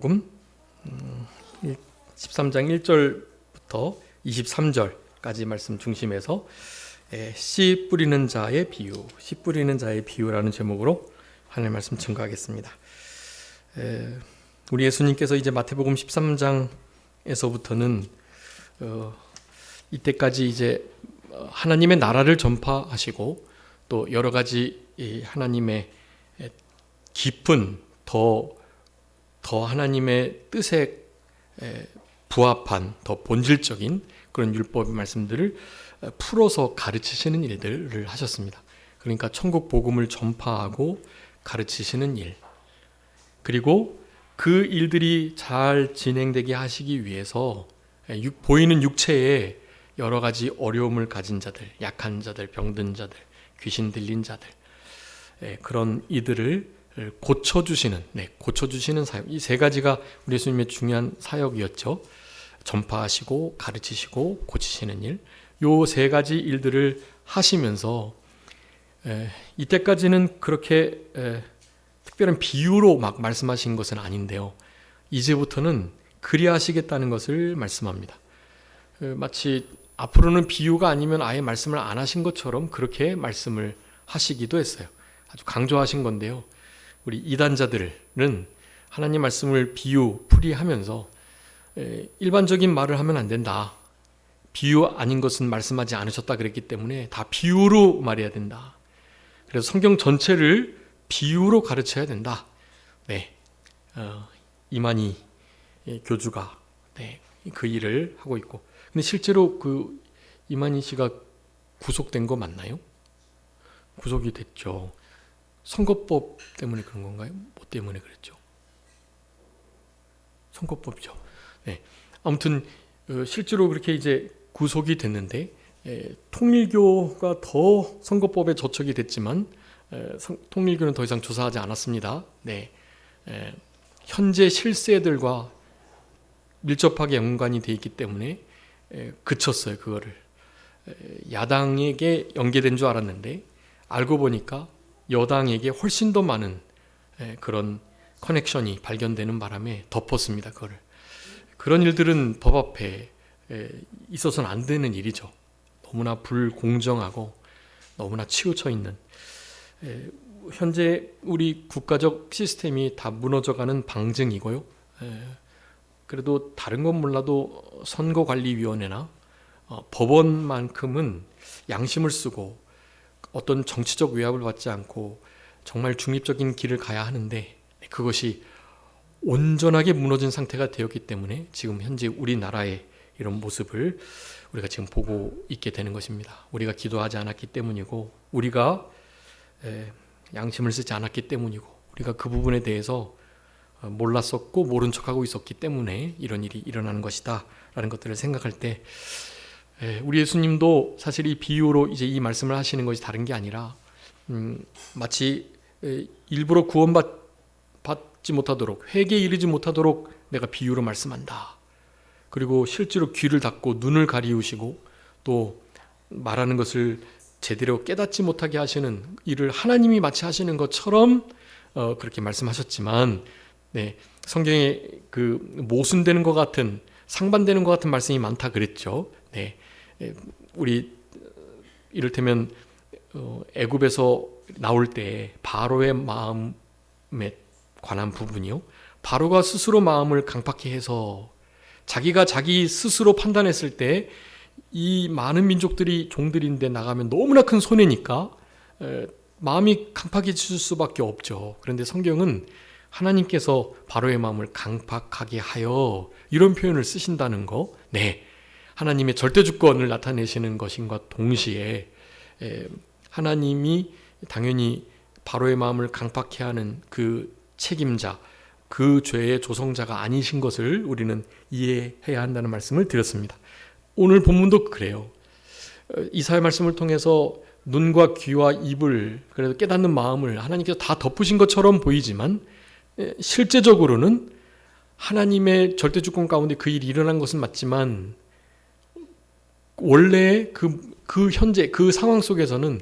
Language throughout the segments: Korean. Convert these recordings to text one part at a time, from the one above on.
복음 13장 1절부터 23절까지 말씀 중심에서 씨 뿌리는 자의 비유, 씨 뿌리는 자의 비유라는 제목으로 하나님의 말씀 증거하겠습니다. 우리 예수님께서 이제 마태복음 13장에서부터는 이때까지 이제 하나님의 나라를 전파하시고 또 여러 가지 하나님의 깊은 더 하나님의 뜻에 부합한 더 본질적인 그런 율법의 말씀들을 풀어서 가르치시는 일들을 하셨습니다. 그러니까 천국 복음을 전파하고 가르치시는 일, 그리고 그 일들이 잘 진행되게 하시기 위해서 보이는 육체에 여러 가지 어려움을 가진 자들, 약한 자들, 병든 자들, 귀신 들린 자들, 그런 이들을 고쳐주시는 사역, 이 세 가지가 우리 예수님의 중요한 사역이었죠. 전파하시고 가르치시고 고치시는 일, 요 세 가지 일들을 하시면서 이때까지는 그렇게 특별한 비유로 막 말씀하신 것은 아닌데요, 이제부터는 그리하시겠다는 것을 말씀합니다. 마치 앞으로는 비유가 아니면 아예 말씀을 안 하신 것처럼 그렇게 말씀을 하시기도 했어요. 아주 강조하신 건데요, 우리 이단자들은 하나님 말씀을 비유, 풀이하면서 일반적인 말을 하면 안 된다, 비유 아닌 것은 말씀하지 않으셨다 그랬기 때문에 다 비유로 말해야 된다, 그래서 성경 전체를 비유로 가르쳐야 된다. 이만희 교주가 그 일을 하고 있고, 근데 실제로 그 이만희 씨가 구속된 거 맞나요? 구속이 됐죠. 선거법 때문에 그런 건가요? 뭐 때문에 그랬죠? 선거법이죠. 아무튼 실제로 그렇게 이제 구속이 됐는데, 통일교가 더 선거법에 저촉이 됐지만 통일교는 더 이상 조사하지 않았습니다. 현재 실세들과 밀접하게 연관이 돼 있기 때문에 그쳤어요. 그거를 야당에게 연계된 줄 알았는데 알고 보니까 여당에게 훨씬 더 많은 그런 커넥션이 발견되는 바람에 덮었습니다. 그거를. 그런 일들은 법 앞에 있어서는 안 되는 일이죠. 너무나 불공정하고 너무나 치우쳐 있는, 현재 우리 국가적 시스템이 다 무너져가는 방증이고요. 그래도 다른 건 몰라도 선거관리위원회나 법원만큼은 양심을 쓰고 어떤 정치적 외압을 받지 않고 정말 중립적인 길을 가야 하는데, 그것이 온전하게 무너진 상태가 되었기 때문에 지금 현재 우리나라의 이런 모습을 우리가 지금 보고 있게 되는 것입니다. 우리가 기도하지 않았기 때문이고, 우리가 양심을 쓰지 않았기 때문이고, 우리가 그 부분에 대해서 몰랐었고 모른 척하고 있었기 때문에 이런 일이 일어나는 것이다 라는 것들을 생각할 때, 우리 예수님도 사실 이 비유로 이제 이 말씀을 하시는 것이 다른 게 아니라 마치 일부러 구원받지 못하도록, 회개에 이르지 못하도록 내가 비유로 말씀한다, 그리고 실제로 귀를 닫고 눈을 가리우시고 또 말하는 것을 제대로 깨닫지 못하게 하시는 일을 하나님이 마치 하시는 것처럼 그렇게 말씀하셨지만, 성경에 그 모순되는 것 같은, 상반되는 것 같은 말씀이 많다 그랬죠. 우리 이를테면 애굽에서 나올 때 바로의 마음에 관한 부분이요, 바로가 스스로 마음을 강팍해 해서 자기가 자기 스스로 판단했을 때 이 많은 민족들이 종들인데 나가면 너무나 큰 손해니까 마음이 강팍해질 수밖에 없죠. 그런데 성경은 하나님께서 바로의 마음을 강팍하게 하여 이런 표현을 쓰신다는 거, 하나님의 절대 주권을 나타내시는 것인과 동시에 하나님이 당연히 바로의 마음을 강팍해 하는 그 책임자, 그 죄의 조성자가 아니신 것을 우리는 이해해야 한다는 말씀을 드렸습니다. 오늘 본문도 그래요. 이사야 말씀을 통해서 눈과 귀와 입을, 그래도 깨닫는 마음을 하나님께서 다 덮으신 것처럼 보이지만 실제적으로는 하나님의 절대 주권 가운데 그 일이 일어난 것은 맞지만 원래 그 현재 그 상황 속에서는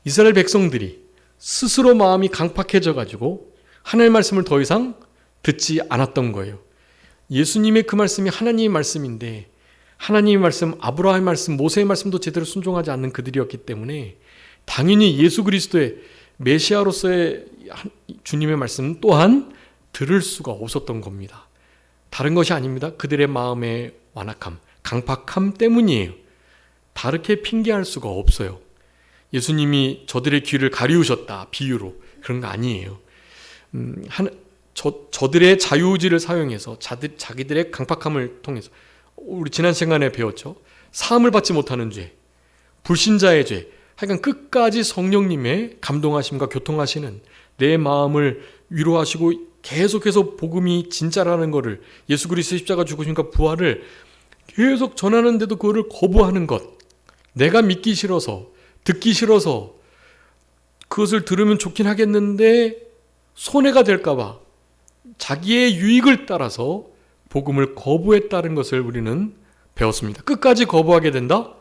이스라엘 백성들이 스스로 마음이 강팍해져 가지고 하나님의 말씀을 더 이상 듣지 않았던 거예요. 예수님의 그 말씀이 하나님의 말씀인데 하나님의 말씀, 아브라함의 말씀, 모세의 말씀도 제대로 순종하지 않는 그들이었기 때문에 당연히 예수 그리스도의 메시아로서의 주님의 말씀 또한 들을 수가 없었던 겁니다. 다른 것이 아닙니다. 그들의 마음의 완악함, 강팍함 때문이에요. 다르게 핑계할 수가 없어요. 예수님이 저들의 귀를 가리우셨다 비유로 그런 거 아니에요. 저들의 자유의지를 사용해서 자기들의 강팍함을 통해서 우리 지난 시간에 배웠죠. 사함을 받지 못하는 죄, 불신자의 죄, 하여간 끝까지 성령님의 감동하심과 교통하시는 내 마음을 위로하시고 계속해서 복음이 진짜라는 것을 예수 그리스도의 십자가 죽으심과 부활을 계속 전하는데도 그거를 거부하는 것, 내가 믿기 싫어서 듣기 싫어서 그것을 들으면 좋긴 하겠는데 손해가 될까 봐 자기의 유익을 따라서 복음을 거부했다는 것을 우리는 배웠습니다. 끝까지 거부하게 된다?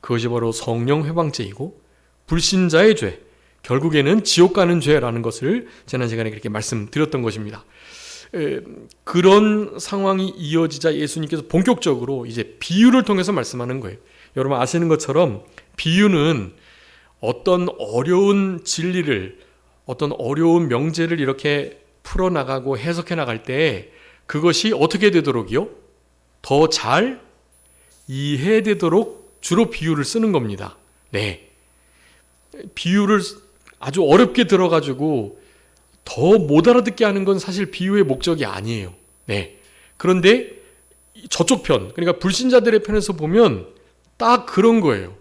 그것이 바로 성령 회방죄이고 불신자의 죄, 결국에는 지옥 가는 죄라는 것을 지난 시간에 그렇게 말씀드렸던 것입니다. 그런 상황이 이어지자 예수님께서 본격적으로 이제 비유를 통해서 말씀하는 거예요. 여러분 아시는 것처럼 비유는 어떤 어려운 진리를, 어떤 어려운 명제를 이렇게 풀어나가고 해석해 나갈 때 그것이 어떻게 되도록이요? 더 잘 이해되도록 주로 비유를 쓰는 겁니다. 네. 비유를 아주 어렵게 들어가지고 더 못 알아듣게 하는 건 사실 비유의 목적이 아니에요. 네. 그런데 저쪽 편, 그러니까 불신자들의 편에서 보면 딱 그런 거예요.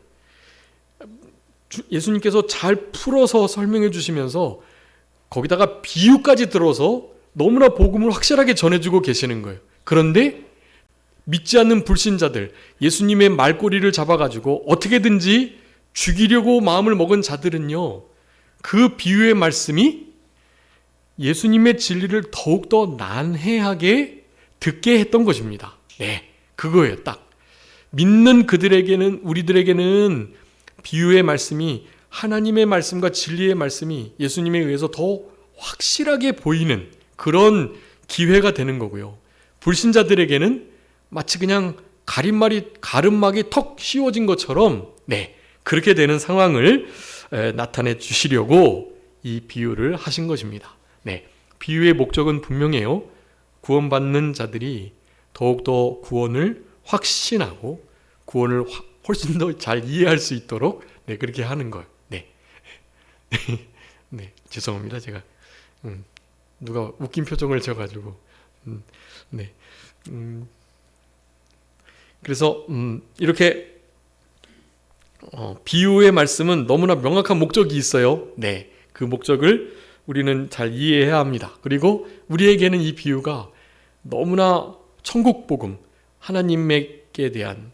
예수님께서 잘 풀어서 설명해 주시면서 거기다가 비유까지 들어서 너무나 복음을 확실하게 전해주고 계시는 거예요. 그런데 믿지 않는 불신자들, 예수님의 말꼬리를 잡아가지고 어떻게든지 죽이려고 마음을 먹은 자들은요, 그 비유의 말씀이 예수님의 진리를 더욱더 난해하게 듣게 했던 것입니다. 네, 그거예요, 딱. 믿는 그들에게는, 우리들에게는 비유의 말씀이 하나님의 말씀과 진리의 말씀이 예수님에 의해서 더 확실하게 보이는 그런 기회가 되는 거고요. 불신자들에게는 마치 그냥 가름막이 턱 씌워진 것처럼 네, 그렇게 되는 상황을 나타내 주시려고 이 비유를 하신 것입니다. 네, 비유의 목적은 분명해요. 구원받는 자들이 더욱더 구원을 확신하고 구원을 훨씬 더 잘 이해할 수 있도록 네, 그렇게 하는 걸. 네. 네, 죄송합니다. 제가 누가 웃긴 표정을 져가지고 네. 그래서 이렇게 비유의 말씀은 너무나 명확한 목적이 있어요. 네, 그 목적을 우리는 잘 이해해야 합니다. 그리고 우리에게는 이 비유가 너무나 천국 복음, 하나님께 대한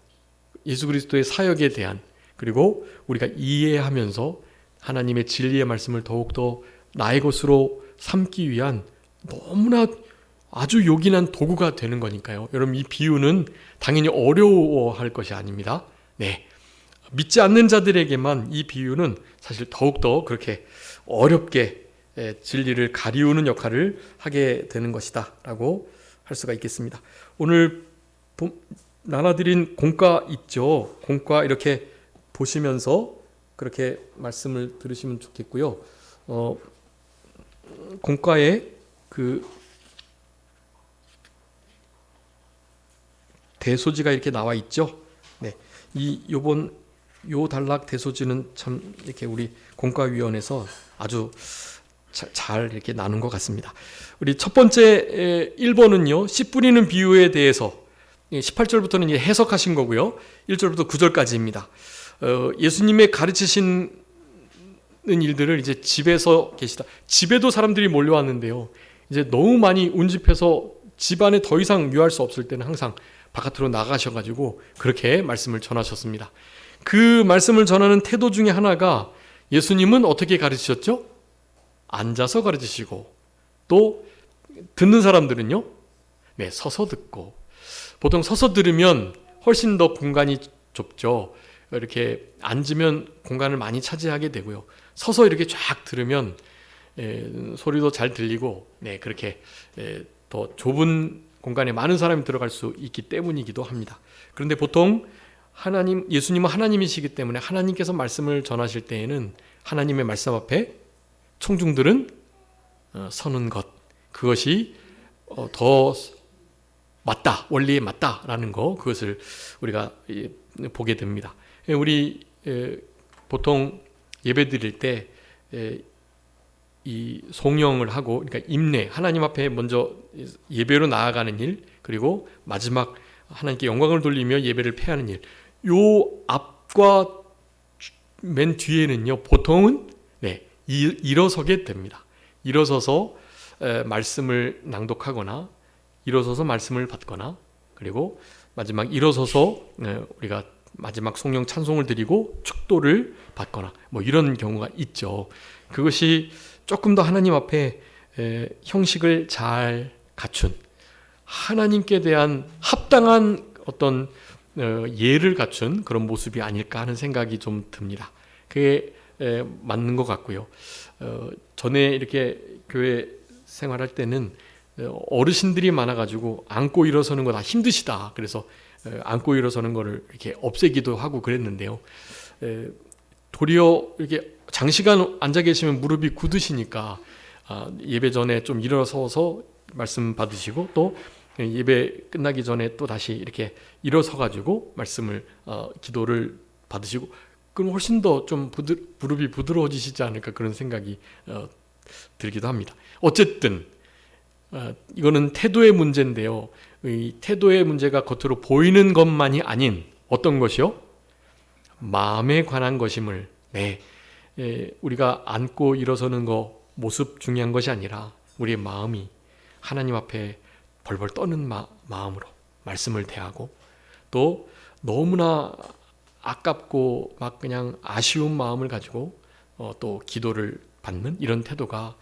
예수 그리스도의 사역에 대한 그리고 우리가 이해하면서 하나님의 진리의 말씀을 더욱더 나의 것으로 삼기 위한 너무나 아주 요긴한 도구가 되는 거니까요. 여러분 이 비유는 당연히 어려워할 것이 아닙니다. 네, 믿지 않는 자들에게만 이 비유는 사실 더욱더 그렇게 어렵게 진리를 가리우는 역할을 하게 되는 것이다 라고 할 수가 있겠습니다. 오늘 나눠드린 공과 있죠. 공과 이렇게 보시면서 그렇게 말씀을 들으시면 좋겠고요. 공과에 그 대소지가 이렇게 나와 있죠. 네, 요 단락 대소지는 참 이렇게 우리 공과위원회에서 아주 잘 이렇게 나눈 것 같습니다. 우리 첫 번째 1번은요, 씨 뿌리는 비유에 대해서 18절부터는 이제 해석하신 거고요. 1절부터 9절까지입니다. 예수님의 가르치신 일들을 이제 집에서 계시다. 집에도 사람들이 몰려왔는데요. 이제 너무 많이 운집해서 집 안에 더 이상 유할 수 없을 때는 항상 바깥으로 나가셔가지고 그렇게 말씀을 전하셨습니다. 그 말씀을 전하는 태도 중에 하나가 예수님은 어떻게 가르치셨죠? 앉아서 가르치시고 또 듣는 사람들은요, 네, 서서 듣고 보통 서서 들으면 훨씬 더 공간이 좁죠. 이렇게 앉으면 공간을 많이 차지하게 되고요. 서서 이렇게 쫙 들으면 소리도 잘 들리고 네, 그렇게 더 좁은 공간에 많은 사람이 들어갈 수 있기 때문이기도 합니다. 그런데 보통 예수님은 하나님이시기 때문에 하나님께서 말씀을 전하실 때에는 하나님의 말씀 앞에 청중들은 서는 것, 그것이 더 맞다, 원리에 맞다라는 거, 그것을 우리가 보게 됩니다. 우리 보통 예배 드릴 때 이 송영을 하고, 그러니까 임례, 하나님 앞에 먼저 예배로 나아가는 일, 그리고 마지막 하나님께 영광을 돌리며 예배를 폐하는 일, 요 앞과 맨 뒤에는요 보통은 일어서게 됩니다. 일어서서 말씀을 낭독하거나 일어서서 말씀을 받거나, 그리고 마지막 일어서서 우리가 마지막 송영 찬송을 드리고 축도를 받거나 뭐 이런 경우가 있죠. 그것이 조금 더 하나님 앞에 형식을 잘 갖춘, 하나님께 대한 합당한 어떤 예를 갖춘 그런 모습이 아닐까 하는 생각이 좀 듭니다. 그게 맞는 것 같고요. 전에 이렇게 교회 생활할 때는 어르신들이 많아가지고 앉고 일어서는 거 다 힘드시다. 그래서 앉고 일어서는 거를 이렇게 없애기도 하고 그랬는데요. 도리어 이렇게 장시간 앉아 계시면 무릎이 굳으시니까 예배 전에 좀 일어서서 말씀 받으시고, 또 예배 끝나기 전에 또 다시 이렇게 일어서 가지고 말씀을 기도를 받으시고, 그럼 훨씬 더 좀 무릎이 부드러워지시지 않을까 그런 생각이 들기도 합니다. 어쨌든 이거는 태도의 문제인데요. 이 태도의 문제가 겉으로 보이는 것만이 아닌 어떤 것이요? 마음에 관한 것임을, 우리가 앉고 일어서는 거 모습 중요한 것이 아니라 우리의 마음이 하나님 앞에 벌벌 떠는 마음으로 말씀을 대하고, 또 너무나 아깝고 막 그냥 아쉬운 마음을 가지고 또 기도를 받는 이런 태도가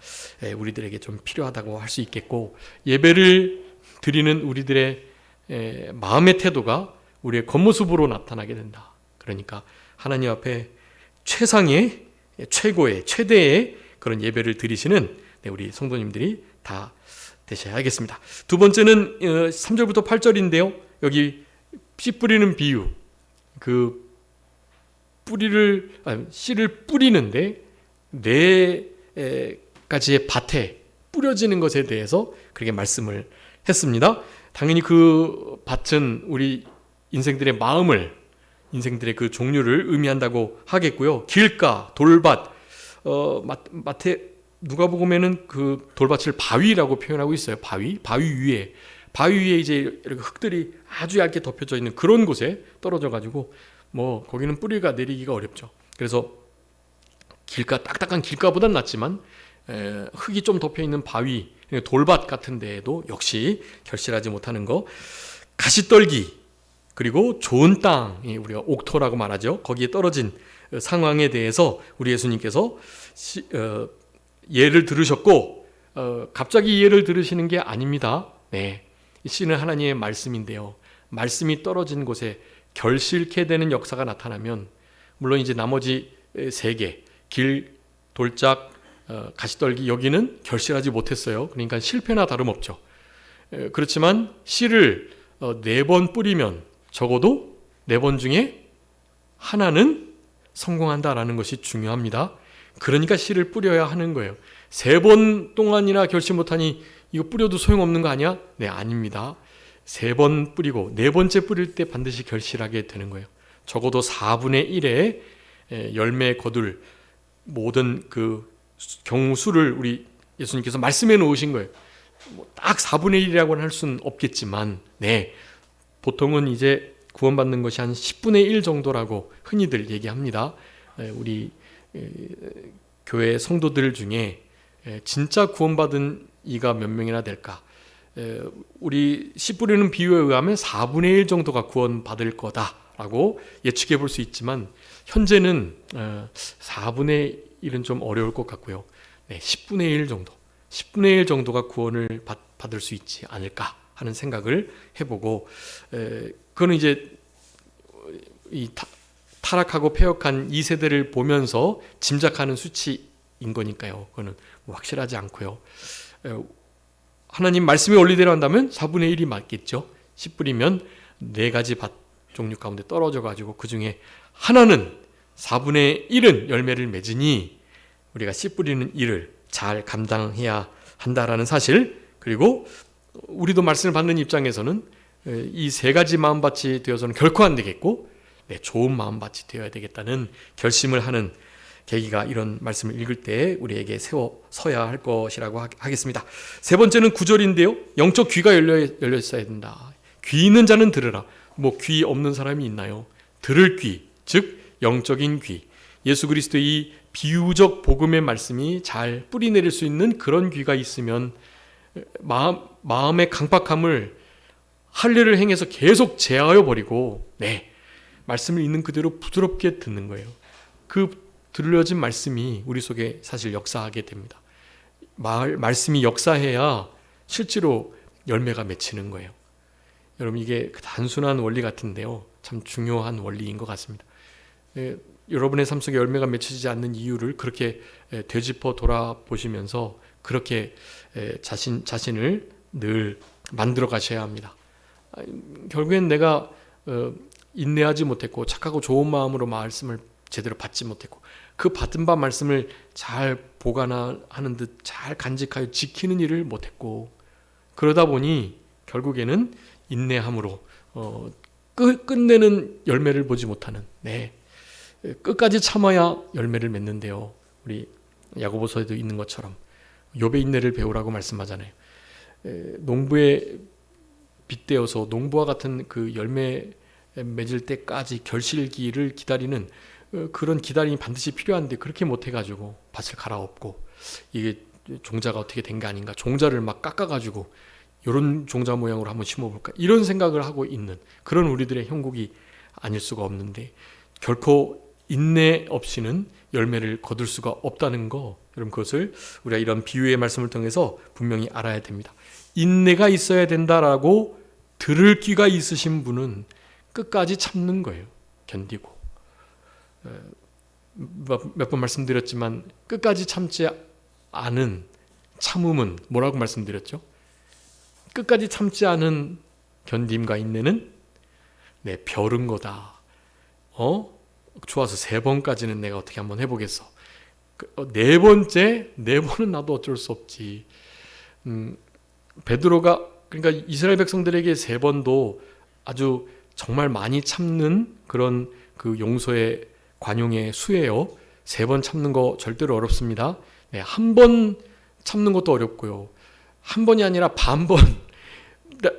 우리들에게 좀 필요하다고 할 수 있겠고, 예배를 드리는 우리들의 마음의 태도가 우리의 겉모습으로 나타나게 된다. 그러니까 하나님 앞에 최상의, 최고의, 최대의 그런 예배를 드리시는 우리 성도님들이 다 되셔야겠습니다. 두 번째는 3절부터 8절인데요. 여기 씨 뿌리는 비유, 그 씨를 뿌리는데 네 가지의 밭에 뿌려지는 것에 대해서 그렇게 말씀을 했습니다. 당연히 그 밭은 우리 인생들의 마음을, 인생들의 그 종류를 의미한다고 하겠고요. 길가, 돌밭, 누가복음에는 그 돌밭을 바위라고 표현하고 있어요. 바위 위에 이제 이렇게 흙들이 아주 얇게 덮여져 있는 그런 곳에 떨어져 가지고 뭐 거기는 뿌리가 내리기가 어렵죠. 그래서 딱딱한 길가보단 낫지만 흙이 좀 덮여 있는 바위, 돌밭 같은 데에도 역시 결실하지 못하는 거, 가시떨기, 그리고 좋은 땅, 우리가 옥토라고 말하죠. 거기에 떨어진 상황에 대해서 우리 예수님께서 예를 들으셨고, 갑자기 예를 들으시는 게 아닙니다. 이 씨는 하나님의 말씀인데요. 말씀이 떨어진 곳에 결실케 되는 역사가 나타나면, 물론 이제 나머지 세 개, 길, 돌짝, 가시떨기, 여기는 결실하지 못했어요. 그러니까 실패나 다름없죠. 그렇지만 씨를 4번 뿌리면 적어도 4번 중에 하나는 성공한다라는 것이 중요합니다. 그러니까 씨를 뿌려야 하는 거예요. 3번 동안이나 결실 못하니 이거 뿌려도 소용없는 거 아니야? 네, 아닙니다. 3번 뿌리고 4번째 뿌릴 때 반드시 결실하게 되는 거예요. 적어도 4분의 1의 열매 거둘 모든 그 경우 수를 우리 예수님께서 말씀해 놓으신 거예요. 딱 4분의 1이라고는 할 수는 없겠지만, 보통은 이제 구원받는 것이 한 10분의 1 정도라고 흔히들 얘기합니다. 우리 교회 성도들 중에 진짜 구원받은 이가 몇 명이나 될까? 우리 씨 뿌리는 비유에 의하면 4분의 1 정도가 구원받을 거다라고 예측해 볼 수 있지만, 현재는 4분의 1은 좀 어려울 것 같고요. 10분의 1 정도, 10분의 1 정도가 구원을 받을 수 있지 않을까 하는 생각을 해보고, 그거는 이제 이 타락하고 폐역한 이 세대를 보면서 짐작하는 수치인 거니까요. 그거는 확실하지 않고요. 하나님 말씀의 원리대로 한다면 4분의 1이 맞겠죠. 씨 뿌리면 4가지 밭 종류 가운데 떨어져 가지고 그 중에 하나는 4분의 1은 열매를 맺으니 우리가 씨 뿌리는 일을 잘 감당해야 한다라는 사실, 그리고 우리도 말씀을 받는 입장에서는 이 3가지 마음밭이 되어서는 결코 안 되겠고 좋은 마음밭이 되어야 되겠다는 결심을 하는 계기가 이런 말씀을 읽을 때 우리에게 서야 할 것이라고 하겠습니다. 세 번째는 9절인데요. 영적 귀가 열려 있어야 된다. 귀 있는 자는 들으라. 뭐 귀 없는 사람이 있나요? 들을 귀, 즉 영적인 귀. 예수 그리스도의 이 비유적 복음의 말씀이 잘 뿌리내릴 수 있는 그런 귀가 있으면 마음의 강팍함을 할례를 행해서 계속 제하여 버리고 말씀을 있는 그대로 부드럽게 듣는 거예요. 그 들려진 말씀이 우리 속에 사실 역사하게 됩니다. 말씀이 역사해야 실제로 열매가 맺히는 거예요. 여러분, 이게 단순한 원리 같은데요, 참 중요한 원리인 것 같습니다. 여러분의 삶 속에 열매가 맺히지 않는 이유를 그렇게 되짚어 돌아보시면서 그렇게 자신을 늘 만들어 가셔야 합니다. 결국엔 내가 인내하지 못했고 착하고 좋은 마음으로 말씀을 제대로 받지 못했고 그 받은 바 말씀을 잘 보관하는 듯 잘 간직하여 지키는 일을 못했고, 그러다 보니 결국에는 인내함으로 끝내는 열매를 보지 못하는, 끝까지 참아야 열매를 맺는데요. 우리 야고보서에도 있는 것처럼 욥의 인내를 배우라고 말씀하잖아요. 농부에 빗대어서 농부와 같은 그 열매 맺을 때까지 결실기를 기다리는 그런 기다림이 반드시 필요한데 그렇게 못해가지고 밭을 갈아엎고 이게 종자가 어떻게 된 게 아닌가, 종자를 막 깎아가지고 이런 종자 모양으로 한번 심어볼까, 이런 생각을 하고 있는 그런 우리들의 형국이 아닐 수가 없는데, 결코 인내 없이는 열매를 거둘 수가 없다는 거, 여러분 그것을 우리가 이런 비유의 말씀을 통해서 분명히 알아야 됩니다. 인내가 있어야 된다라고 들을 귀가 있으신 분은 끝까지 참는 거예요. 견디고. 몇 번 말씀드렸지만 끝까지 참지 않은 참음은 뭐라고 말씀드렸죠? 끝까지 참지 않은 견딤과 인내는 벼른 거다. 좋아서 3번까지는 내가 어떻게 한번 해보겠어. 4번은 나도 어쩔 수 없지. 베드로가 그러니까 이스라엘 백성들에게 3번도 아주 정말 많이 참는 그런 그 용서의 관용의 수예요. 3번 참는 거 절대로 어렵습니다. 1번 참는 것도 어렵고요. 1번이 아니라 반번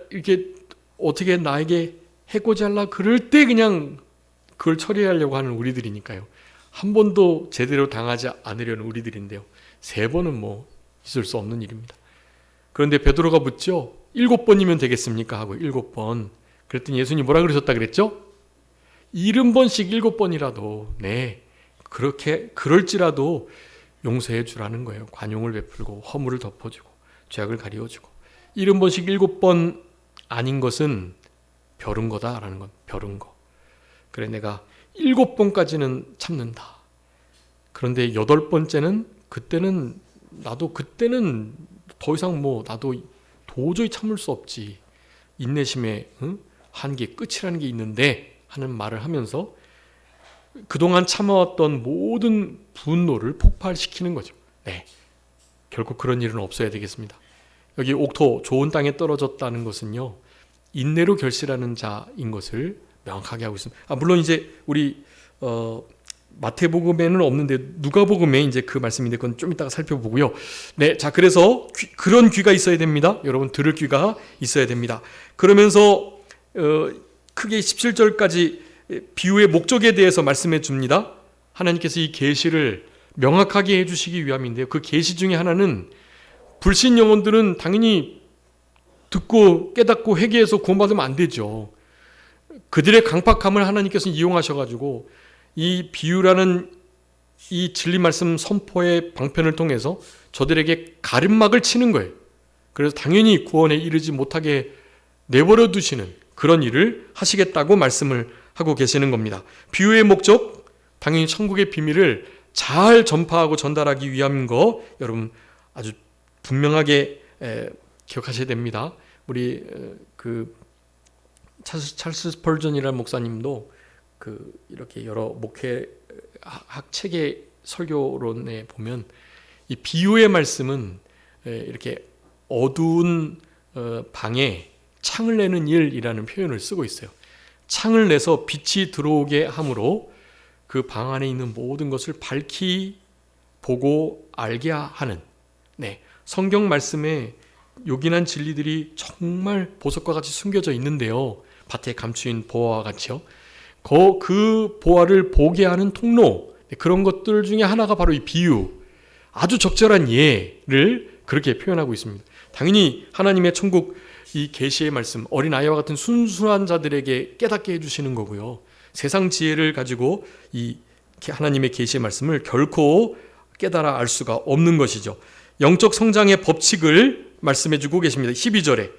이렇게 어떻게 나에게 해코지 하려 그럴 때 그냥 그걸 처리하려고 하는 우리들이니까요. 1번도 제대로 당하지 않으려는 우리들인데요. 3번은 뭐 있을 수 없는 일입니다. 그런데 베드로가 묻죠. 7번이면 되겠습니까? 하고 7번. 그랬더니 예수님이 뭐라 그러셨다 그랬죠? 70번씩 7번이라도 그렇게 그럴지라도 용서해 주라는 거예요. 관용을 베풀고 허물을 덮어주고 죄악을 가리워주고. 70번씩 7번 아닌 것은 벼른 거다라는 건 벼른 거. 그래 내가 7번까지는 참는다. 그런데 8번째는 그때는 더 이상 나도 도저히 참을 수 없지. 인내심의 한계 끝이라는 게 있는데 하는 말을 하면서 그동안 참아왔던 모든 분노를 폭발시키는 거죠. 결국 그런 일은 없어야 되겠습니다. 여기 옥토 좋은 땅에 떨어졌다는 것은요, 인내로 결실하는 자인 것을 명확하게 하고 있습니다. 물론 이제 우리 마태복음에는 없는데 누가복음에 이제 그 말씀인데 그건 좀 이따가 살펴보고요. 자 그래서 그런 귀가 있어야 됩니다. 여러분 들을 귀가 있어야 됩니다. 그러면서 크게 17절까지 비유의 목적에 대해서 말씀해 줍니다. 하나님께서 이 계시를 명확하게 해주시기 위함인데요. 그 계시 중에 하나는 불신 영혼들은 당연히 듣고 깨닫고 회개해서 구원받으면 안 되죠. 그들의 강팍함을 하나님께서 이용하셔가지고 이 비유라는 이 진리 말씀 선포의 방편을 통해서 저들에게 가림막을 치는 거예요. 그래서 당연히 구원에 이르지 못하게 내버려 두시는 그런 일을 하시겠다고 말씀을 하고 계시는 겁니다. 비유의 목적, 당연히 천국의 비밀을 잘 전파하고 전달하기 위함인 거 여러분 아주 분명하게 기억하셔야 됩니다. 우리 그 찰스 스펄전이라는 목사님도 이렇게 여러 목회 학책의 설교론에 보면 이 비유의 말씀은 이렇게 어두운 방에 창을 내는 일이라는 표현을 쓰고 있어요. 창을 내서 빛이 들어오게 함으로 그 방 안에 있는 모든 것을 밝히 보고 알게 하는, 성경 말씀에 요긴한 진리들이 정말 보석과 같이 숨겨져 있는데요. 밭에 감추인 보화와 같이요. 그 보화를 보게 하는 통로, 그런 것들 중에 하나가 바로 이 비유, 아주 적절한 예를 그렇게 표현하고 있습니다. 당연히 하나님의 천국 이 계시의 말씀, 어린아이와 같은 순수한 자들에게 깨닫게 해주시는 거고요. 세상 지혜를 가지고 이 하나님의 계시의 말씀을 결코 깨달아 알 수가 없는 것이죠. 영적 성장의 법칙을 말씀해주고 계십니다. 12절에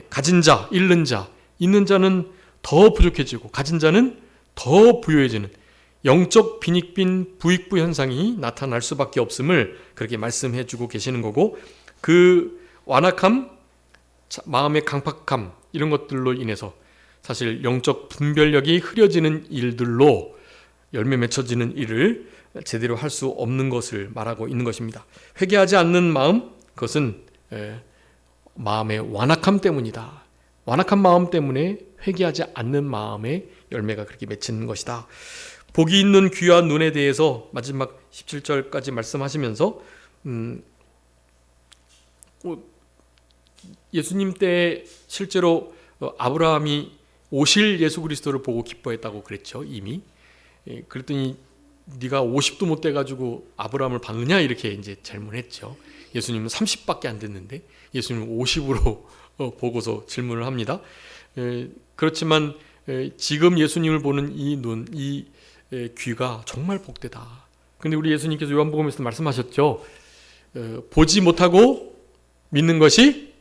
가진 자, 잃는 자, 있는 자는 더 부족해지고 가진 자는 더 부유해지는 영적 빈익빈 부익부 현상이 나타날 수밖에 없음을 그렇게 말씀해주고 계시는 거고, 그 완악함, 마음의 강팍함 이런 것들로 인해서 사실 영적 분별력이 흐려지는 일들로 열매 맺혀지는 일을 제대로 할 수 없는 것을 말하고 있는 것입니다. 회개하지 않는 마음, 그것은 마음의 완악함 때문이다. 완악한 마음 때문에 회개하지 않는 마음의 열매가 그렇게 맺히는 것이다. 복이 있는 귀한 눈에 대해서 마지막 17절까지 말씀하시면서 예수님 때 실제로 아브라함이 오실 예수 그리스도를 보고 기뻐했다고 그랬죠. 이미. 그랬더니 네가 50도 못 돼가지고 아브라함을 봤느냐 이렇게 이제 질문했죠. 예수님은 30밖에 안 됐는데 예수님은 50으로 보고서 질문을 합니다. 그렇지만 지금 예수님을 보는 이 눈, 이 귀가 정말 복되다. 그런데 우리 예수님께서 요한복음에서 말씀하셨죠. 보지 못하고 믿는 것이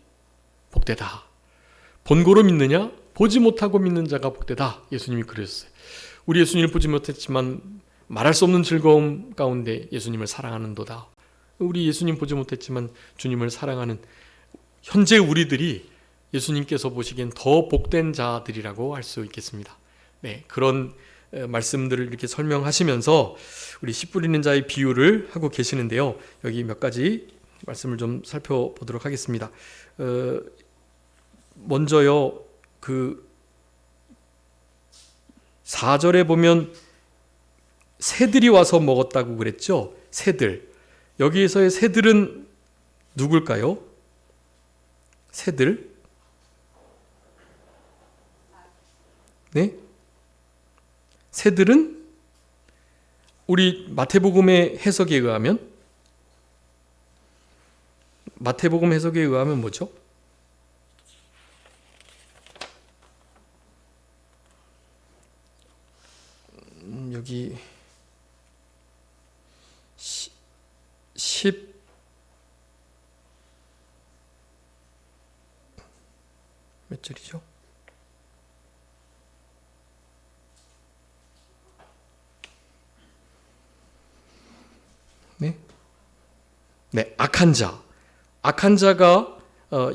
복되다. 본고로 믿느냐? 보지 못하고 믿는 자가 복되다. 예수님이 그러셨어요. 우리 예수님을 보지 못했지만 말할 수 없는 즐거움 가운데 예수님을 사랑하는도다. 우리 예수님 보지 못했지만 주님을 사랑하는 현재 우리들이 예수님께서 보시기엔 더 복된 자들이라고 할 수 있겠습니다. 그런 말씀들을 이렇게 설명하시면서 우리 씨 뿌리는 자의 비유를 하고 계시는데요. 여기 몇 가지 말씀을 좀 살펴보도록 하겠습니다. 먼저요, 그 4절에 보면 새들이 와서 먹었다고 그랬죠. 새들. 여기에서의 새들은 누굴까요? 새들. 네? 새들은 우리 마태복음의 해석에 의하면 뭐죠? 여기 10 몇 절이죠? 악한 자가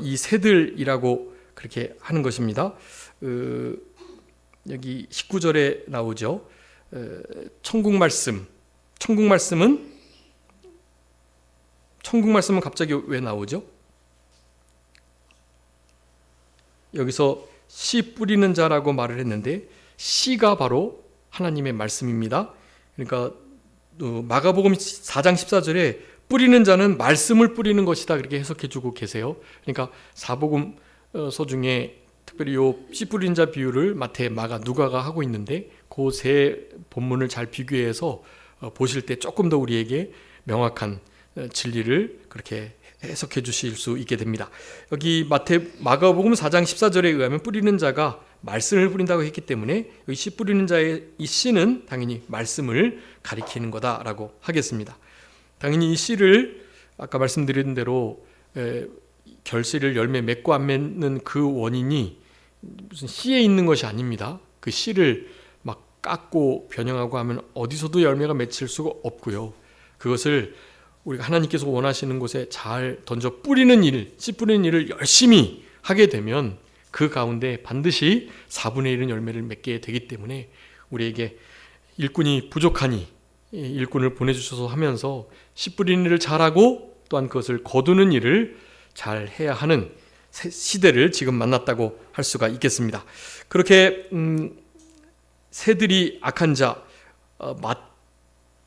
이 새들이라고 그렇게 하는 것입니다. 여기 19절에 나오죠. 천국 말씀은 갑자기 왜 나오죠? 여기서 씨 뿌리는 자라고 말을 했는데 씨가 바로 하나님의 말씀입니다. 그러니까 마가복음 4장 14절에 뿌리는 자는 말씀을 뿌리는 것이다 그렇게 해석해주고 계세요. 그러니까 사복음서 중에 특별히 요 씨 뿌리는 자 비유를 마태, 마가, 누가가 하고 있는데 그 세 본문을 잘 비교해서 보실 때 조금 더 우리에게 명확한 진리를 그렇게 해석해 주실 수 있게 됩니다. 여기 마가복음 4장 14절에 의하면 뿌리는 자가 말씀을 뿌린다고 했기 때문에 여기 씨 뿌리는 자의 이 씨는 당연히 말씀을 가리키는 거다라고 하겠습니다. 당연히 이 씨를 아까 말씀드린 대로 결실을 열매 맺고 안 맺는 그 원인이 무슨 씨에 있는 것이 아닙니다. 그 씨를 막 깎고 변형하고 하면 어디서도 열매가 맺힐 수가 없고요. 그것을 우리가 하나님께서 원하시는 곳에 잘 던져 뿌리는 일, 씨 뿌리는 일을 열심히 하게 되면 그 가운데 반드시 4분의 1은 열매를 맺게 되기 때문에 우리에게 일꾼이 부족하니 일꾼을 보내주셔서 하면서 씨 뿌리는 일을 잘하고 또한 그것을 거두는 일을 잘 해야 하는 시대를 지금 만났다고 할 수가 있겠습니다. 그렇게 새들이 악한 자,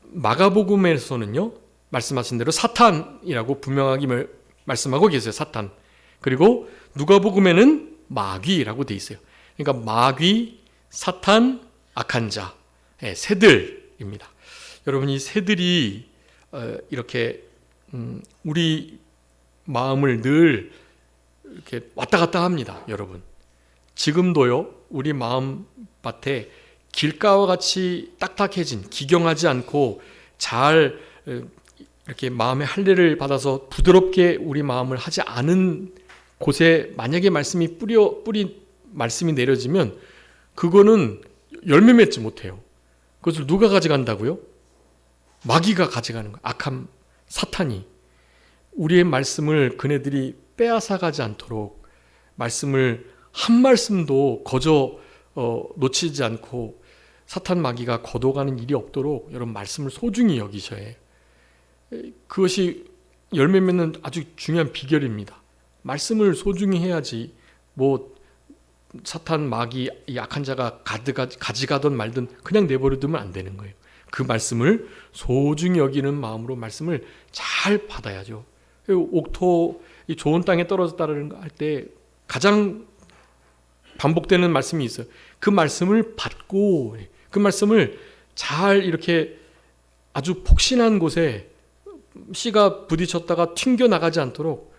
마가복음에서는요 말씀하신 대로 사탄이라고 분명하게 말씀하고 계세요. 사탄. 그리고 누가복음에는 마귀라고 돼 있어요. 그러니까 마귀, 사탄, 악한 자, 새들입니다. 여러분, 이 새들이 이렇게 우리 마음을 늘 이렇게 왔다 갔다 합니다. 여러분, 지금도요 우리 마음 밭에 길가와 같이 딱딱해진, 기경하지 않고 잘 이렇게 마음의 할례를 받아서 부드럽게 우리 마음을 하지 않은 곳에 만약에 말씀이 내려지면 그거는 열매 맺지 못해요. 그것을 누가 가져간다고요? 마귀가 가져가는 거예요. 악한 사탄이 우리의 말씀을 그네들이 빼앗아가지 않도록 말씀을 한 말씀도 거저 놓치지 않고 사탄 마귀가 거둬가는 일이 없도록 여러분 말씀을 소중히 여기셔야 해요. 그것이 열매 맺는 아주 중요한 비결입니다. 말씀을 소중히 해야지 뭐 사탄 마귀 이 악한 자가 가져가든 말든 그냥 내버려두면 안 되는 거예요. 그 말씀을 소중히 여기는 마음으로 말씀을 잘 받아야죠. 옥토 이 좋은 땅에 떨어졌다는 거 할 때 가장 반복되는 말씀이 있어요. 그 말씀을 받고 그 말씀을 잘 이렇게 아주 폭신한 곳에 씨가 부딪혔다가 튕겨 나가지 않도록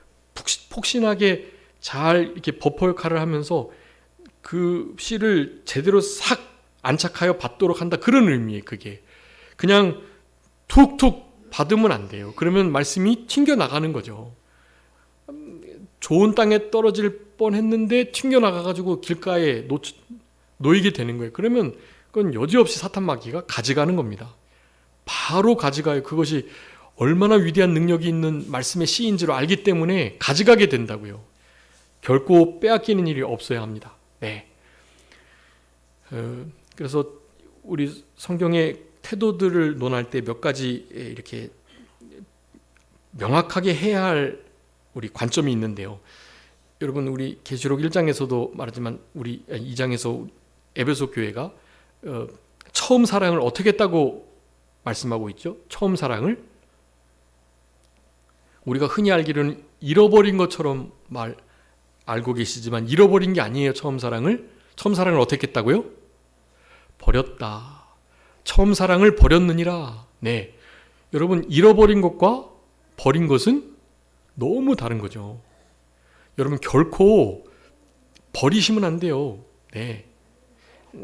폭신하게 잘 이렇게 버퍼 역할을 하면서 그 씨를 제대로 싹 안착하여 받도록 한다. 그런 의미예요. 그게 그냥 툭툭 받으면 안 돼요. 그러면 말씀이 튕겨 나가는 거죠. 좋은 땅에 떨어질 뻔했는데 튕겨 나가가지고 길가에 놓이게 되는 거예요. 그러면 그건 여지없이 사탄 마귀가 가져가는 겁니다. 바로 가져가요. 그것이 얼마나 위대한 능력이 있는 말씀의 씨인지를 알기 때문에 가져가게 된다고요. 결코 빼앗기는 일이 없어야 합니다. 네. 그래서 우리 성경의 태도들을 논할 때 몇 가지 이렇게 명확하게 해야 할 우리 관점이 있는데요. 여러분, 우리 계시록 1장에서도 말하지만 우리 2장에서 에베소 교회가 처음 사랑을 어떻게 했다고 말씀하고 있죠? 처음 사랑을 우리가 흔히 알기로는 잃어버린 것처럼 알고 계시지만 잃어버린 게 아니에요. 처음 사랑을 어떻게 했다고요? 버렸다. 처음 사랑을 버렸느니라. 네, 여러분, 잃어버린 것과 버린 것은 너무 다른 거죠. 여러분, 결코 버리시면 안 돼요. 네,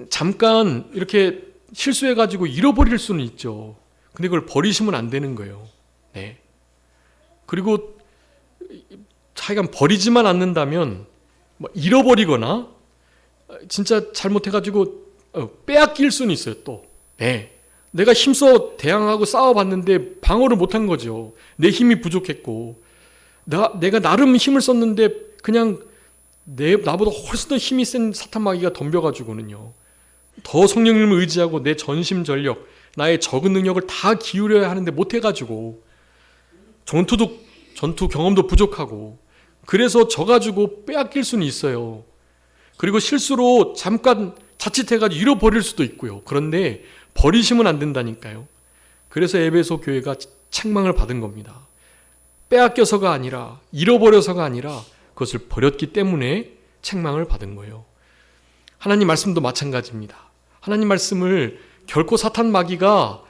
잠깐 이렇게 실수해가지고 잃어버릴 수는 있죠. 근데 그걸 버리시면 안 되는 거예요. 네. 그리고 자기가 버리지만 않는다면 잃어버리거나 진짜 잘못해가지고 빼앗길 수는 있어요. 또 네. 내가 힘써 대항하고 싸워봤는데 방어를 못한 거죠. 내 힘이 부족했고 내가 나름 힘을 썼는데 그냥 나보다 훨씬 더 힘이 센 사탄 마귀가 덤벼가지고는요, 더 성령님을 의지하고 내 전심 전력, 나의 적은 능력을 다 기울여야 하는데 못해가지고 전투 경험도 부족하고 그래서 져가지고 빼앗길 수는 있어요. 그리고 실수로 잠깐 자칫해가지고 잃어버릴 수도 있고요. 그런데 버리시면 안 된다니까요. 그래서 에베소 교회가 책망을 받은 겁니다. 빼앗겨서가 아니라, 잃어버려서가 아니라 그것을 버렸기 때문에 책망을 받은 거예요. 하나님 말씀도 마찬가지입니다. 하나님 말씀을 결코 사탄 마귀가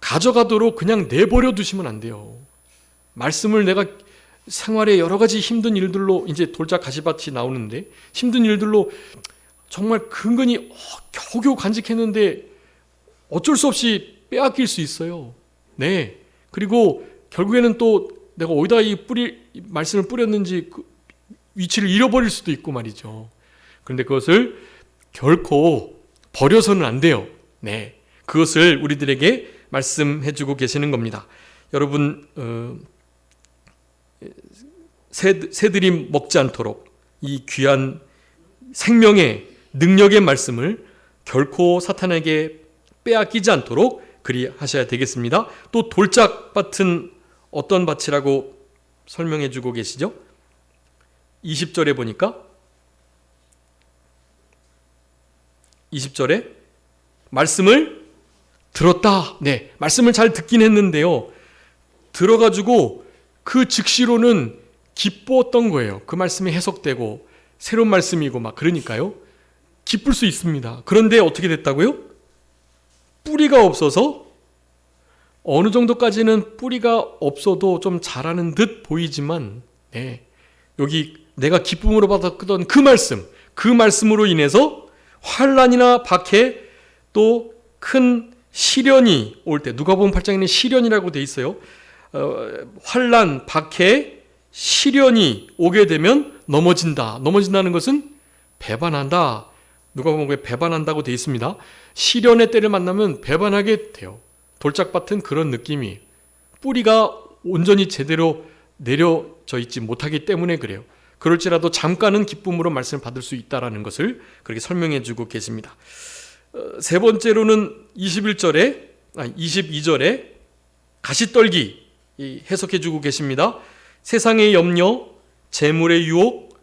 가져가도록 그냥 내버려 두시면 안 돼요. 말씀을 내가 생활에 여러 가지 힘든 일들로, 이제 돌짝 가시밭이 나오는데 힘든 일들로 정말 근근히 겨우겨우 간직했는데 어쩔 수 없이 빼앗길 수 있어요. 네. 그리고 결국에는 또 내가 어디다 말씀을 뿌렸는지 그 위치를 잃어버릴 수도 있고 말이죠. 그런데 그것을 결코 버려서는 안 돼요. 네. 그것을 우리들에게 말씀해주고 계시는 겁니다. 여러분 새들이 먹지 않도록 이 귀한 생명의 능력의 말씀을 결코 사탄에게 빼앗기지 않도록 그리하셔야 되겠습니다. 또 돌짝밭은 어떤 밭이라고 설명해 주고 계시죠? 20절에 보니까 20절에 말씀을 들었다. 네, 말씀을 잘 듣긴 했는데요. 들어가지고 그 즉시로는 기뻤던 거예요. 그 말씀이 해석되고 새로운 말씀이고 막 그러니까요. 기쁠 수 있습니다. 그런데 어떻게 됐다고요? 뿌리가 없어서 어느 정도까지는 뿌리가 없어도 좀 자라는 듯 보이지만 네, 여기 내가 기쁨으로 받았던 그 말씀으로 인해서 환난이나 박해 또 큰 시련이 올 때 누가복음 8장에는 시련이라고 돼 있어요. 환난, 박해, 시련이 오게 되면 넘어진다는 것은 배반한다. 누가복음에 배반한다고 돼 있습니다. 시련의 때를 만나면 배반하게 돼요. 돌짝밭은 그런 느낌이 뿌리가 온전히 제대로 내려져 있지 못하기 때문에 그래요. 그럴지라도 잠깐은 기쁨으로 말씀을 받을 수 있다는 것을 그렇게 설명해 주고 계십니다. 세 번째로는 22절에 가시떨기 해석해 주고 계십니다. 세상의 염려, 재물의 유혹,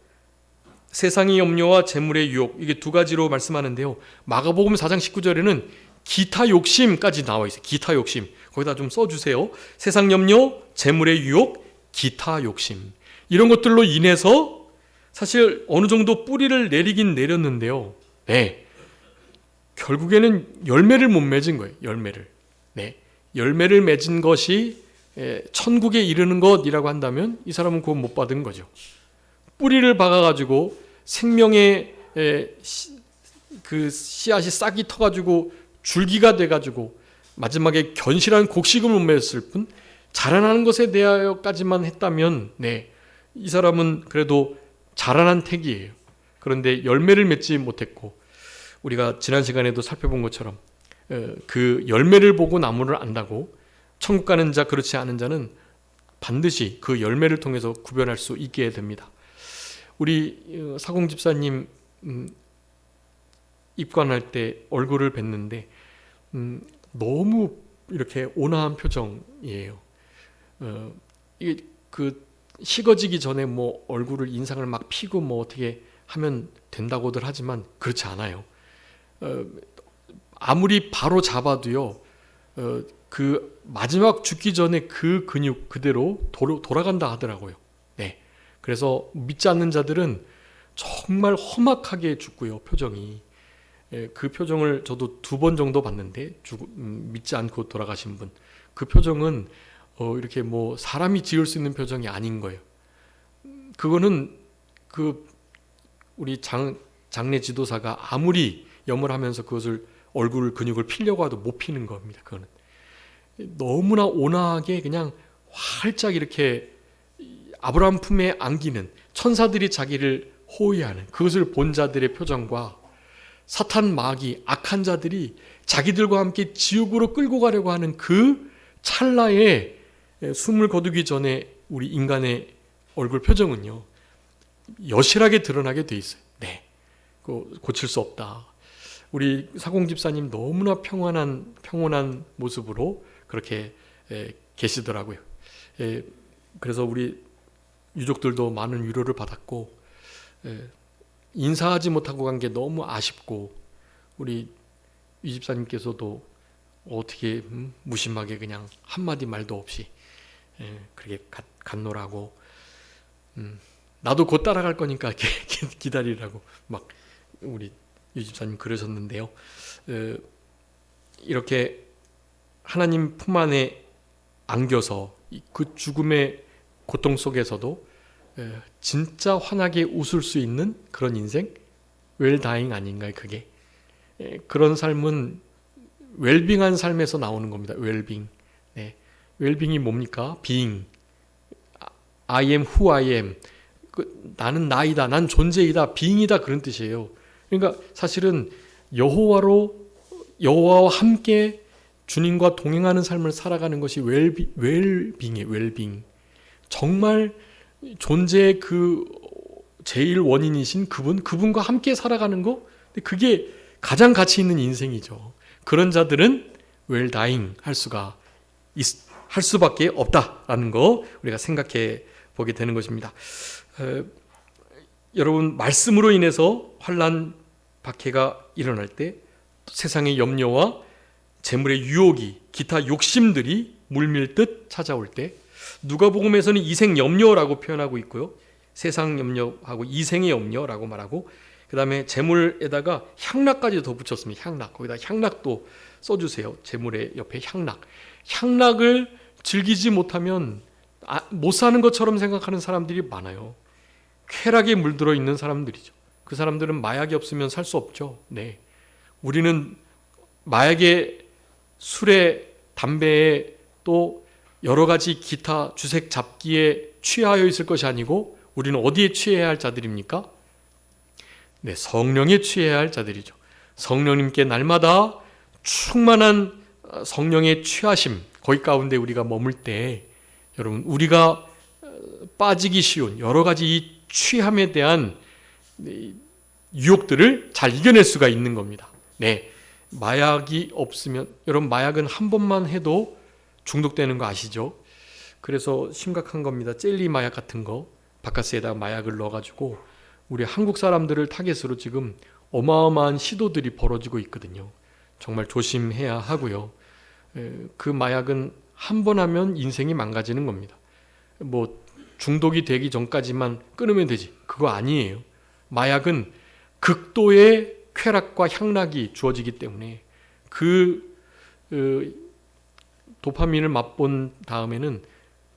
세상의 염려와 재물의 유혹, 이게 두 가지로 말씀하는데요. 마가복음 4장 19절에는 기타 욕심까지 나와 있어요. 기타 욕심. 거기다 좀 써주세요. 세상 염려, 재물의 유혹, 기타 욕심. 이런 것들로 인해서 사실 어느 정도 뿌리를 내리긴 내렸는데요. 네. 결국에는 열매를 못 맺은 거예요. 열매를. 네. 열매를 맺은 것이 천국에 이르는 것이라고 한다면 이 사람은 그거 못 받은 거죠. 뿌리를 박아가지고 생명의 그 씨앗이 싹이 터가지고 줄기가 돼가지고 마지막에 견실한 곡식을 못 맺었을 뿐 자라나는 것에 대하여까지만 했다면 네, 이 사람은 그래도 자라난 택이에요. 그런데 열매를 맺지 못했고 우리가 지난 시간에도 살펴본 것처럼 그 열매를 보고 나무를 안다고 천국 가는 자 그렇지 않은 자는 반드시 그 열매를 통해서 구별할 수 있게 됩니다. 우리 사공 집사님 입관할 때 얼굴을 뵀는데 너무 이렇게 온화한 표정이에요. 이게 그 식어지기 전에 뭐 얼굴을 인상을 막 피고 뭐 어떻게 하면 된다고들 하지만 그렇지 않아요. 아무리 바로 잡아도요. 그 마지막 죽기 전에 그 근육 그대로 돌아간다 하더라고요. 네. 그래서 믿지 않는 자들은 정말 험악하게 죽고요. 표정이. 그 표정을 저도 2번 정도 봤는데 믿지 않고 돌아가신 분. 그 표정은 이렇게 뭐 사람이 지을 수 있는 표정이 아닌 거예요. 그거는 그 우리 장례 지도사가 아무리 염을 하면서 그것을 얼굴 근육을 피려고 해도 못 피는 겁니다. 그거는 너무나 온화하게 그냥 활짝 이렇게 아브라함 품에 안기는 천사들이 자기를 호위하는 그것을 본 자들의 표정과 사탄 마귀 악한 자들이 자기들과 함께 지옥으로 끌고 가려고 하는 그 찰나에 숨을 거두기 전에 우리 인간의 얼굴 표정은요 여실하게 드러나게 돼 있어요. 네, 고칠 수 없다. 우리 사공 집사님 너무나 평온한 모습으로 그렇게 계시더라고요. 그래서 우리 유족들도 많은 위로를 받았고 인사하지 못하고 간 게 너무 아쉽고 우리 유 집사님께서도 어떻게 무심하게 그냥 한마디 말도 없이 그렇게 갔노라고 나도 곧 따라갈 거니까 기다리라고 막 우리 유 집사님 그러셨는데요. 이렇게 하나님 품 안에 안겨서 그 죽음의 고통 속에서도 진짜 환하게 웃을 수 있는 그런 인생, 웰다잉 아닌가요? 그게 그런 삶은 웰빙한 삶에서 나오는 겁니다. 웰빙. 네. 웰빙이 뭡니까? being. I am who I am. 나는 나이다. 난 존재이다. being이다. 그런 뜻이에요. 그러니까 사실은 여호와와 함께 주님과 동행하는 삶을 살아가는 것이 웰빙이에요. 웰빙. 정말 존재의 그 제일 원인이신 그분과 함께 살아가는 거, 그게 가장 가치 있는 인생이죠. 그런 자들은 웰다잉 할 수밖에 없다라는 거 우리가 생각해 보게 되는 것입니다. 여러분, 말씀으로 인해서 환난 박해가 일어날 때 세상의 염려와 재물의 유혹이, 기타 욕심들이 물밀듯 찾아올 때, 누가복음에서는 이생 염려라고 표현하고 있고요, 세상 염려하고 이생의 염려라고 말하고, 그 다음에 재물에다가 향락까지 더 붙였습니다. 향락. 거기다 향락도 써주세요. 재물의 옆에 향락. 향락을 즐기지 못하면 못 사는 것처럼 생각하는 사람들이 많아요. 쾌락에 물들어 있는 사람들이죠. 그 사람들은 마약이 없으면 살 수 없죠. 네. 우리는 마약에, 술에, 담배에, 또 여러 가지 기타 주색 잡기에 취하여 있을 것이 아니고, 우리는 어디에 취해야 할 자들입니까? 네, 성령에 취해야 할 자들이죠. 성령님께 날마다 충만한 성령의 취하심, 거기 가운데 우리가 머물 때, 여러분, 우리가 빠지기 쉬운 여러 가지 이 취함에 대한 유혹들을 잘 이겨낼 수가 있는 겁니다. 네, 마약이 없으면, 여러분, 마약은 한 번만 해도 중독되는 거 아시죠? 그래서 심각한 겁니다. 젤리 마약 같은 거 바카스에다가 마약을 넣어가지고 우리 한국 사람들을 타겟으로 지금 어마어마한 시도들이 벌어지고 있거든요. 정말 조심해야 하고요. 그 마약은 한 번 하면 인생이 망가지는 겁니다. 뭐 중독이 되기 전까지만 끊으면 되지, 그거 아니에요. 마약은 극도의 쾌락과 향락이 주어지기 때문에 그 도파민을 맛본 다음에는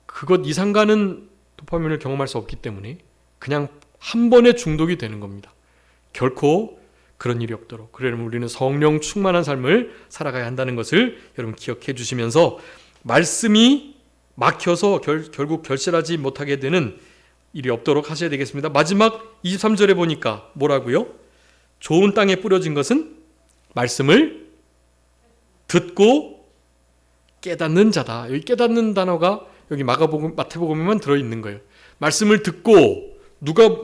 그것 이상 가는 도파민을 경험할 수 없기 때문에 그냥 한 번에 중독이 되는 겁니다. 결코 그런 일이 없도록, 그러려면 우리는 성령 충만한 삶을 살아가야 한다는 것을 여러분 기억해 주시면서, 말씀이 막혀서 결국 결실하지 못하게 되는 일이 없도록 하셔야 되겠습니다. 마지막 23절에 보니까 뭐라고요? 좋은 땅에 뿌려진 것은 말씀을 듣고 깨닫는 자다. 여기 깨닫는 단어가 여기 마태복음에만 들어있는 거예요. 말씀을 듣고,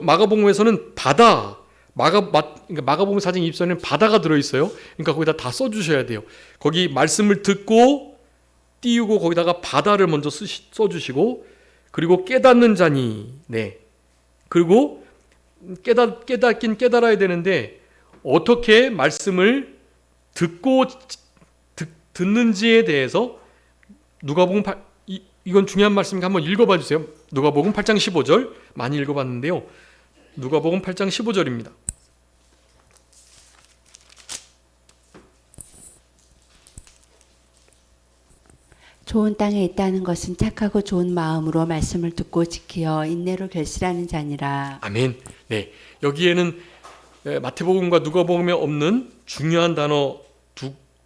마가복음에서는 바다, 마가복음 4장 24절에는 바다가 들어있어요. 그러니까 거기다 다 써주셔야 돼요. 거기 말씀을 듣고 띄우고 거기다가 바다를 먼저 써주시고, 그리고 깨닫는 자니, 네. 그리고 깨닫긴 깨달아야 되는데 어떻게 말씀을 듣는지에 대해서 누가복음 이건 중요한 말씀이니까 한번 읽어봐 주세요. 누가복음 8장 15절 많이 읽어봤는데요. 누가복음 8장 15절입니다. 좋은 땅에 있다는 것은 착하고 좋은 마음으로 말씀을 듣고 지키어 인내로 결실하는 자니라. 아멘. 네, 여기에는 마태복음과 누가복음에 없는 중요한 단어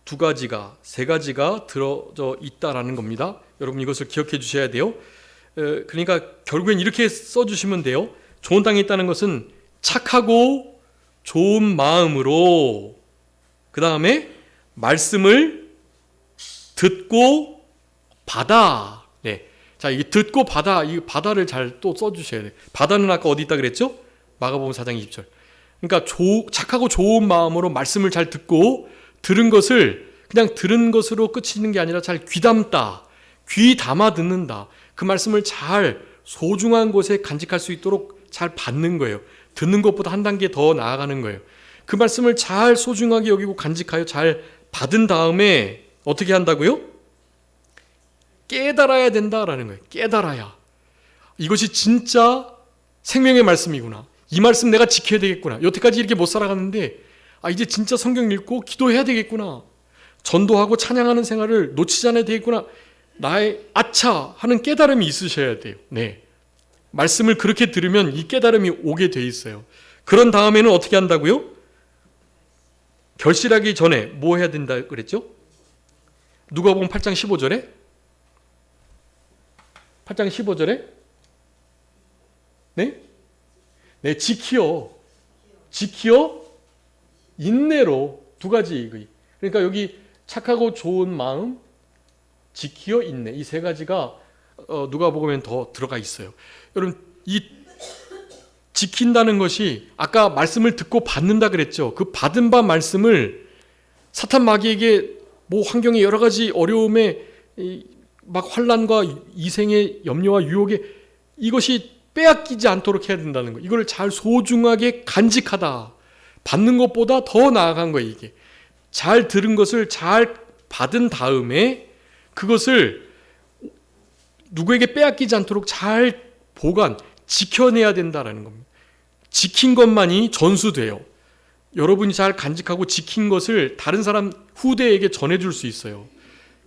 두 가지가, 세 가지가 들어져 있다라는 겁니다. 여러분 이것을 기억해 주셔야 돼요. 그러니까 결국엔 이렇게 써주시면 돼요. 좋은 땅에 있다는 것은 착하고 좋은 마음으로, 그 다음에 말씀을 듣고 바다. 네. 자, 이 듣고 바다, 이 바다를 잘 또 써주셔야 돼요. 바다는 아까 어디 있다 그랬죠? 마가복음 4장 20절. 그러니까 착하고 좋은 마음으로 말씀을 잘 듣고, 들은 것을 그냥 들은 것으로 끝이는 게 아니라 잘 귀담다, 귀 담아 듣는다. 그 말씀을 잘 소중한 곳에 간직할 수 있도록 잘 받는 거예요. 듣는 것보다 한 단계 더 나아가는 거예요. 그 말씀을 잘 소중하게 여기고 간직하여 잘 받은 다음에 어떻게 한다고요? 깨달아야 된다라는 거예요. 깨달아야. 이것이 진짜 생명의 말씀이구나. 이 말씀 내가 지켜야 되겠구나. 여태까지 이렇게 못 살아갔는데 이제 진짜 성경 읽고 기도해야 되겠구나. 전도하고 찬양하는 생활을 놓치지 않아야 되겠구나. 나의 아차 하는 깨달음이 있으셔야 돼요. 네. 말씀을 그렇게 들으면 이 깨달음이 오게 돼 있어요. 그런 다음에는 어떻게 한다고요? 결실하기 전에 뭐 해야 된다 그랬죠? 누가복음 8장 15절에 8장 15절에 네? 네, 지키어 인내로 두 가지. 그러니까 여기 착하고 좋은 마음, 지키어 인내. 이 세 가지가 누가복음엔 더 들어가 있어요. 여러분, 이 지킨다는 것이 아까 말씀을 듣고 받는다 그랬죠. 그 받은 바 말씀을 사탄 마귀에게 뭐 환경의 여러 가지 어려움에 막 환난과 이생의 염려와 유혹에 이것이 빼앗기지 않도록 해야 된다는 거. 이걸 잘 소중하게 간직하다. 받는 것보다 더 나아간 거예요. 이게 잘 들은 것을 잘 받은 다음에 그것을 누구에게 빼앗기지 않도록 잘 보관, 지켜내야 된다라는 겁니다. 지킨 것만이 전수돼요. 여러분이 잘 간직하고 지킨 것을 다른 사람 후대에게 전해줄 수 있어요.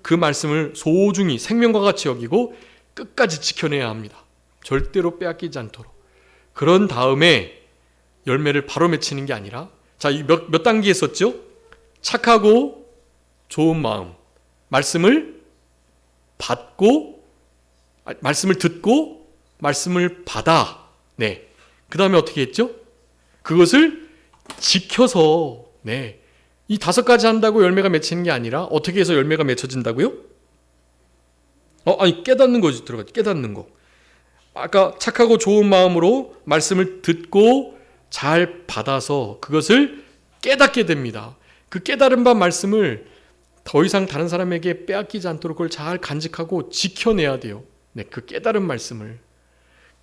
그 말씀을 소중히 생명과 같이 여기고 끝까지 지켜내야 합니다. 절대로 빼앗기지 않도록. 그런 다음에 열매를 바로 맺히는 게 아니라, 자, 몇 단계 했었죠? 착하고 좋은 마음, 말씀을 받고, 말씀을 듣고, 말씀을 받아. 네. 그 다음에 어떻게 했죠? 그것을 지켜서, 네. 이 5가지 한다고 열매가 맺히는 게 아니라 어떻게 해서 열매가 맺혀진다고요? 아니, 깨닫는 거지, 들어가지. 깨닫는 거. 아까 착하고 좋은 마음으로 말씀을 듣고 잘 받아서 그것을 깨닫게 됩니다. 그 깨달은 바 말씀을 더 이상 다른 사람에게 빼앗기지 않도록 그걸 잘 간직하고 지켜내야 돼요. 네, 그 깨달은 말씀을.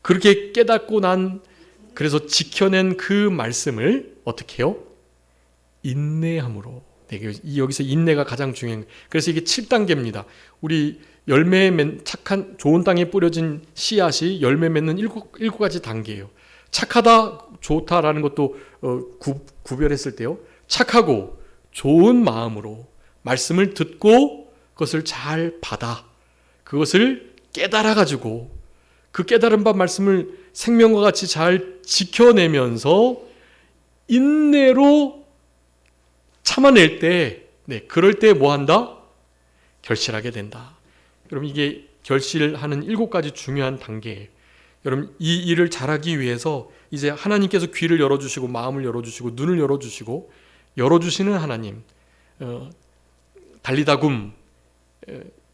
그렇게 깨닫고 그래서 지켜낸 그 말씀을 어떻게 해요? 인내함으로. 네, 여기서 인내가 가장 중요한. 그래서 이게 7단계입니다. 우리 열매 착한 좋은 땅에 뿌려진 씨앗이 열매 맺는 7가지 단계예요. 착하다, 좋다라는 것도 구별했을 때요. 착하고 좋은 마음으로 말씀을 듣고 그것을 잘 받아 그것을 깨달아 가지고 그 깨달은 바 말씀을 생명과 같이 잘 지켜내면서 인내로 참아낼 때, 네, 그럴 때 뭐 한다? 결실하게 된다. 여러분, 이게 결실하는 7가지 중요한 단계예요. 여러분, 이 일을 잘하기 위해서 이제 하나님께서 귀를 열어주시고 마음을 열어주시고 눈을 열어주시고 열어주시는 하나님, 달리다굼,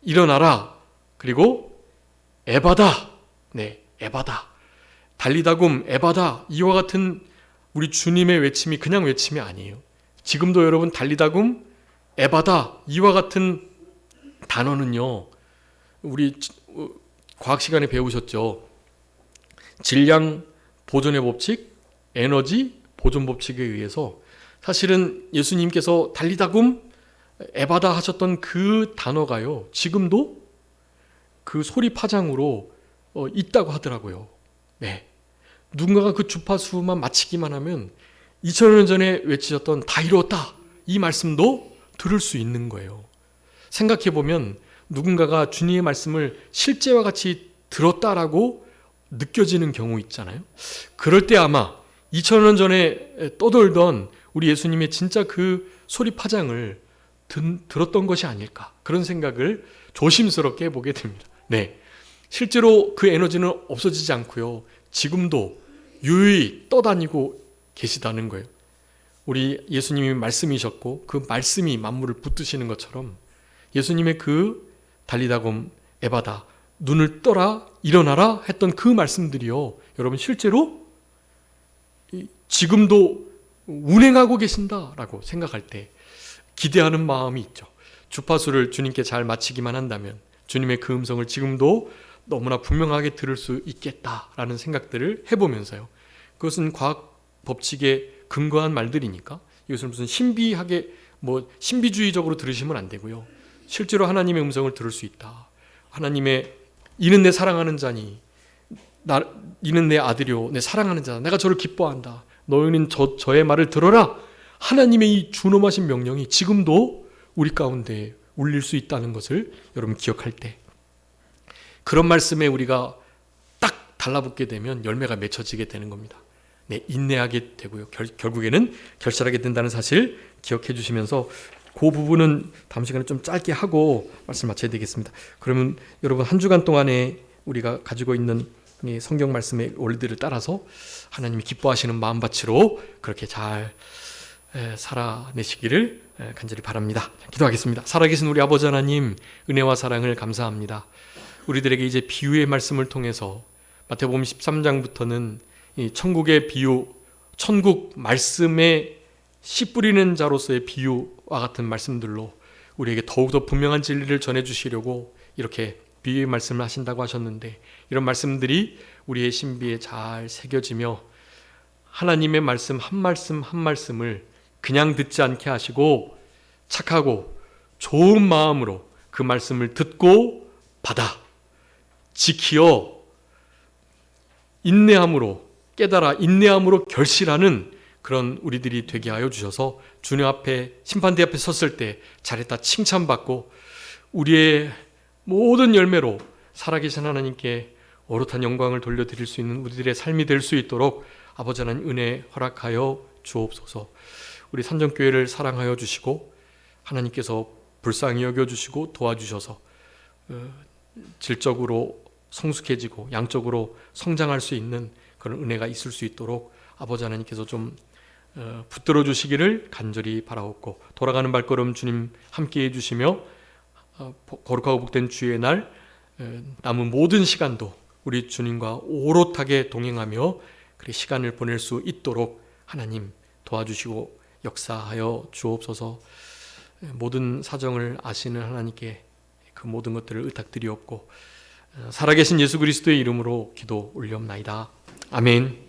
일어나라, 그리고 에바다, 네, 에바다, 달리다굼, 에바다, 이와 같은 우리 주님의 외침이 그냥 외침이 아니에요. 지금도 여러분 달리다굼, 에바다, 이와 같은 단어는요, 우리 과학 시간에 배우셨죠. 질량 보존의 법칙, 에너지 보존 법칙에 의해서 사실은 예수님께서 달리다굼, 에바다 하셨던 그 단어가요, 지금도 그 소리 파장으로 있다고 하더라고요. 네. 누군가가 그 주파수만 맞히기만 하면 2000년 전에 외치셨던 다 이루었다, 이 말씀도 들을 수 있는 거예요. 생각해보면 누군가가 주님의 말씀을 실제와 같이 들었다라고 느껴지는 경우 있잖아요. 그럴 때 아마 2000년 전에 떠돌던 우리 예수님의 진짜 그 소리 파장을 들었던 것이 아닐까, 그런 생각을 조심스럽게 해보게 됩니다. 네, 실제로 그 에너지는 없어지지 않고요, 지금도 유유히 떠다니고 계시다는 거예요. 우리 예수님이 말씀이셨고 그 말씀이 만물을 붙드시는 것처럼 예수님의 그 달리다굼, 에바다, 눈을 떠라, 일어나라 했던 그 말씀들이요, 여러분 실제로 지금도 운행하고 계신다라고 생각할 때 기대하는 마음이 있죠. 주파수를 주님께 잘 맞히기만 한다면 주님의 그 음성을 지금도 너무나 분명하게 들을 수 있겠다라는 생각들을 해보면서요. 그것은 과학 법칙에 근거한 말들이니까 이것을 무슨 신비하게 신비주의적으로 들으시면 안 되고요. 실제로 하나님의 음성을 들을 수 있다. 하나님의 이는 내 사랑하는 자니, 이는 내 아들이요 내 사랑하는 자다. 내가 저를 기뻐한다. 너희는 저의 말을 들어라. 하나님의 이 준엄하신 명령이 지금도 우리 가운데 울릴 수 있다는 것을 여러분 기억할 때, 그런 말씀에 우리가 딱 달라붙게 되면 열매가 맺혀지게 되는 겁니다. 네, 인내하게 되고요. 결국에는 결실하게 된다는 사실 기억해 주시면서 그 부분은 다음 시간에 좀 짧게 하고 말씀 마쳐야 되겠습니다. 그러면 여러분 한 주간 동안에 우리가 가지고 있는 성경 말씀의 원리들을 따라서 하나님이 기뻐하시는 마음밭으로 그렇게 잘 살아내시기를 간절히 바랍니다. 기도하겠습니다. 살아계신 우리 아버지 하나님, 은혜와 사랑을 감사합니다. 우리들에게 이제 비유의 말씀을 통해서 마태복음 13장부터는 이 천국의 비유, 천국 말씀에 씨 뿌리는 자로서의 비유와 같은 말씀들로 우리에게 더욱더 분명한 진리를 전해주시려고 이렇게 비유의 말씀을 하신다고 하셨는데, 이런 말씀들이 우리의 신비에 잘 새겨지며 하나님의 말씀 한 말씀 한 말씀을 그냥 듣지 않게 하시고 착하고 좋은 마음으로 그 말씀을 듣고 받아 지키어 인내함으로 깨달아 인내함으로 결실하는 그런 우리들이 되게 하여 주셔서 주님 앞에 심판대 앞에 섰을 때 잘했다 칭찬받고 우리의 모든 열매로 살아계신 하나님께 어릇한 영광을 돌려드릴 수 있는 우리들의 삶이 될 수 있도록 아버지 하나님 은혜 허락하여 주옵소서. 우리 산정교회를 사랑하여 주시고 하나님께서 불쌍히 여겨주시고 도와주셔서 질적으로 성숙해지고 양적으로 성장할 수 있는 그런 은혜가 있을 수 있도록 아버지 하나님께서 좀 붙들어 주시기를 간절히 바라옵고, 돌아가는 발걸음 주님 함께해 주시며 거룩하고 복된 주의 날 남은 모든 시간도 우리 주님과 오롯하게 동행하며 그 시간을 보낼 수 있도록 하나님 도와주시고 역사하여 주옵소서. 모든 사정을 아시는 하나님께 그 모든 것들을 의탁드리옵고 살아계신 예수 그리스도의 이름으로 기도 올리옵나이다. 아멘.